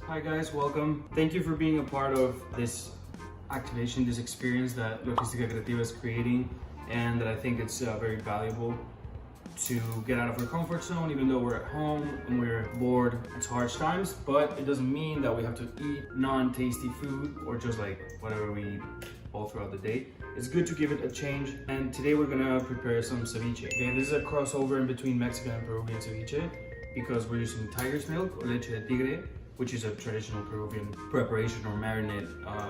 Hi guys, welcome. Thank you for being a part of this activation, this experience that Logisticacreativa is creating, and that I think it's very valuable to get out of our comfort zone. Even though we're at home and we're bored, it's harsh times, but it doesn't mean that we have to eat non-tasty food or just like whatever we eat all throughout the day. It's good to give it a change, and today we're gonna prepare some ceviche. Okay, this is a crossover in between Mexican and Peruvian ceviche because we're using tiger's milk or leche de tigre, which is a traditional Peruvian preparation or marinade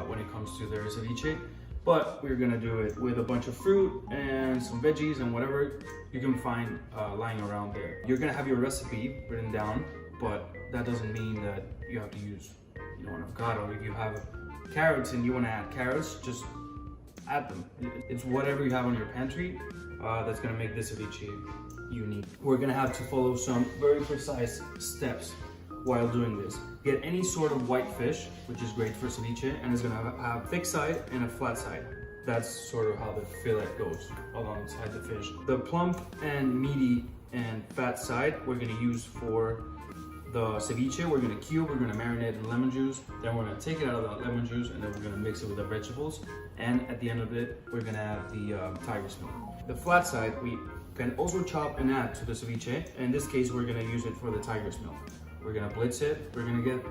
when it comes to their ceviche. But we're gonna do it with a bunch of fruit and some veggies and whatever you can find lying around there. You're gonna have your recipe written down, but that doesn't mean that you have to use, an avocado. If you have carrots and you wanna add carrots, just add them. It's whatever you have on your pantry that's gonna make this ceviche unique. We're gonna have to follow some very precise steps while doing this. Get any sort of white fish, which is great for ceviche, and it's gonna have a thick side and a flat side. That's sort of how the fillet goes alongside the fish. The plump and meaty and fat side we're gonna use for the ceviche. We're gonna cube, we're gonna marinate in lemon juice, then we're gonna take it out of that lemon juice, and then we're gonna mix it with the vegetables, and at the end of it, we're gonna add the tiger's milk. The flat side we can also chop and add to the ceviche. In this case, we're gonna use it for the tiger's milk. We're gonna blitz it. We're gonna get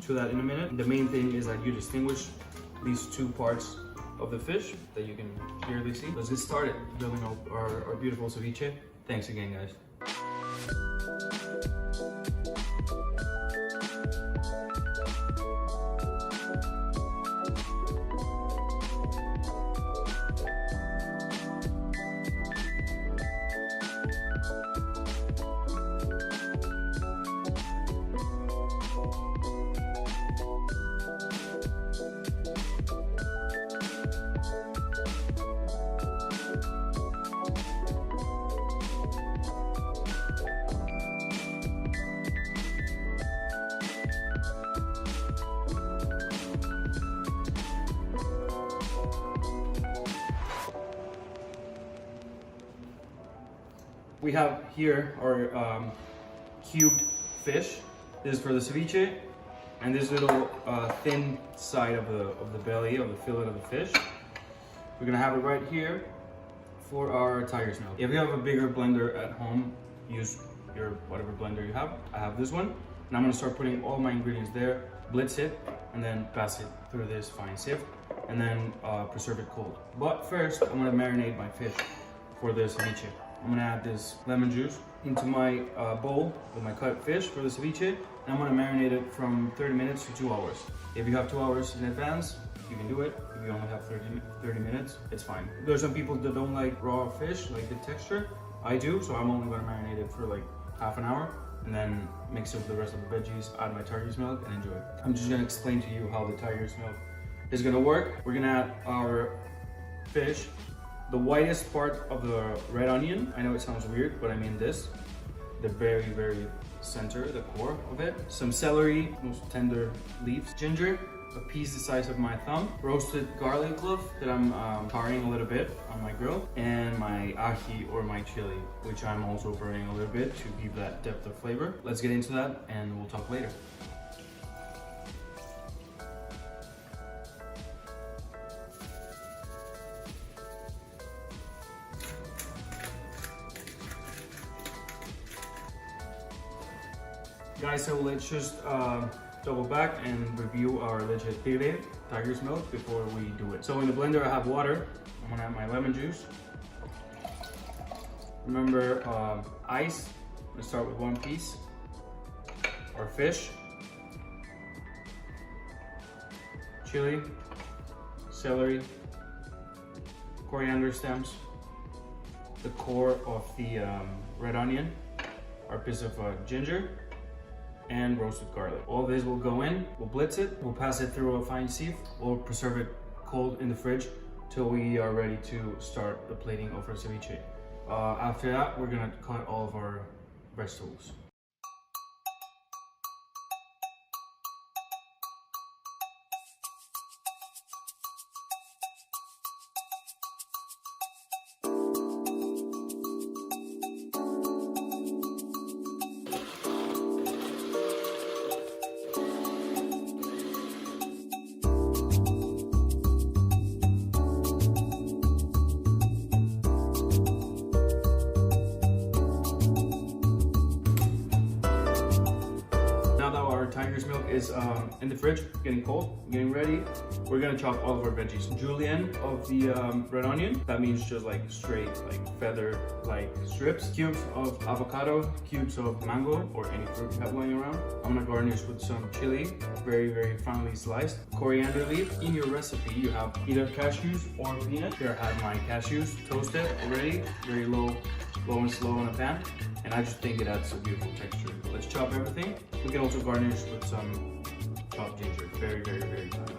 to that in a minute. The main thing is that you distinguish these two parts of the fish that you can clearly see. Let's get started building our beautiful ceviche. Thanks again, guys. We have here our cubed fish. This is for the ceviche, and this little thin side of the belly of the fillet of the fish. We're gonna have it right here for our tiger's milk. If you have a bigger blender at home, use your whatever blender you have. I have this one, and I'm gonna start putting all my ingredients there, blitz it, and then pass it through this fine sieve, and then preserve it cold. But first, I'm gonna marinate my fish for the ceviche. I'm gonna add this lemon juice into my bowl with my cut fish for the ceviche, and I'm gonna marinate it from 30 minutes to 2 hours. If you have 2 hours in advance, you can do it. If you only have 30 minutes, it's fine. There's some people that don't like raw fish, like the texture. I do, so I'm only gonna marinate it for like half an hour, and then mix it with the rest of the veggies, add my tiger's milk, and enjoy. I'm just gonna explain to you how the tiger's milk is gonna work. We're gonna add our fish. The whitest part of the red onion, I know it sounds weird, but I mean this, the very, very center, the core of it. Some celery, most tender leaves, ginger, a piece the size of my thumb, roasted garlic clove that I'm charring a little bit on my grill, and my ají or my chili, which I'm also burning a little bit to give that depth of flavor. Let's get into that and we'll talk later. Guys, so let's just double back and review our leche de tigre, tiger's milk, before we do it. So in the blender I have water. I'm gonna add my lemon juice. Remember ice. Let's start with 1 piece. Our fish, chili, celery, coriander stems, the core of the red onion, our piece of ginger, and roasted garlic. All this will go in, we'll blitz it, we'll pass it through a fine sieve, we'll preserve it cold in the fridge till we are ready to start the plating of our ceviche. After that, we're gonna cut all of our vegetables. Tiger's milk is in the fridge, getting cold, getting ready. We're gonna chop all of our veggies. Julienne of the red onion, that means just like straight, like feather, like strips. Cubes of avocado, cubes of mango, or any fruit you have lying around. I'm gonna garnish with some chili, very, very finely sliced. Coriander leaf. In your recipe, you have either cashews or peanut. Here I have my cashews toasted already, very low and slow in a pan. And I just think it adds a beautiful texture. Let's chop everything. We can also garnish with some chopped ginger. Very, very, very tiny.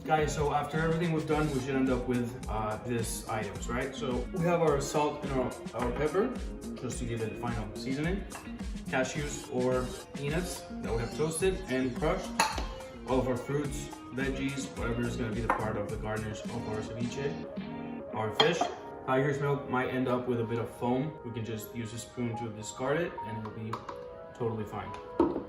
Guys, so after everything we've done, we should end up with this items, right? So we have our salt and our pepper, just to give it final seasoning. Cashews or peanuts that we have toasted and crushed. All of our fruits, veggies, whatever is going to be the part of the garnish of our ceviche. Our fish. Tiger's milk might end up with a bit of foam. We can just use a spoon to discard it and it'll be totally fine.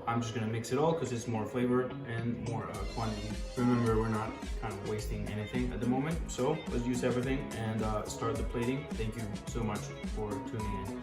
I'm just gonna mix it all because it's more flavor and more quantity. Remember, we're not kind of wasting anything at the moment. So let's use everything and start the plating. Thank you so much for tuning in.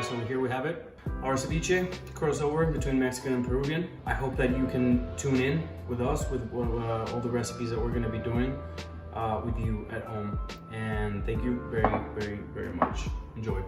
So here we have it, our ceviche crossover between Mexican and Peruvian. I hope that you can tune in with us with all the recipes that we're going to be doing with you at home. And thank you very, very, very much. Enjoy.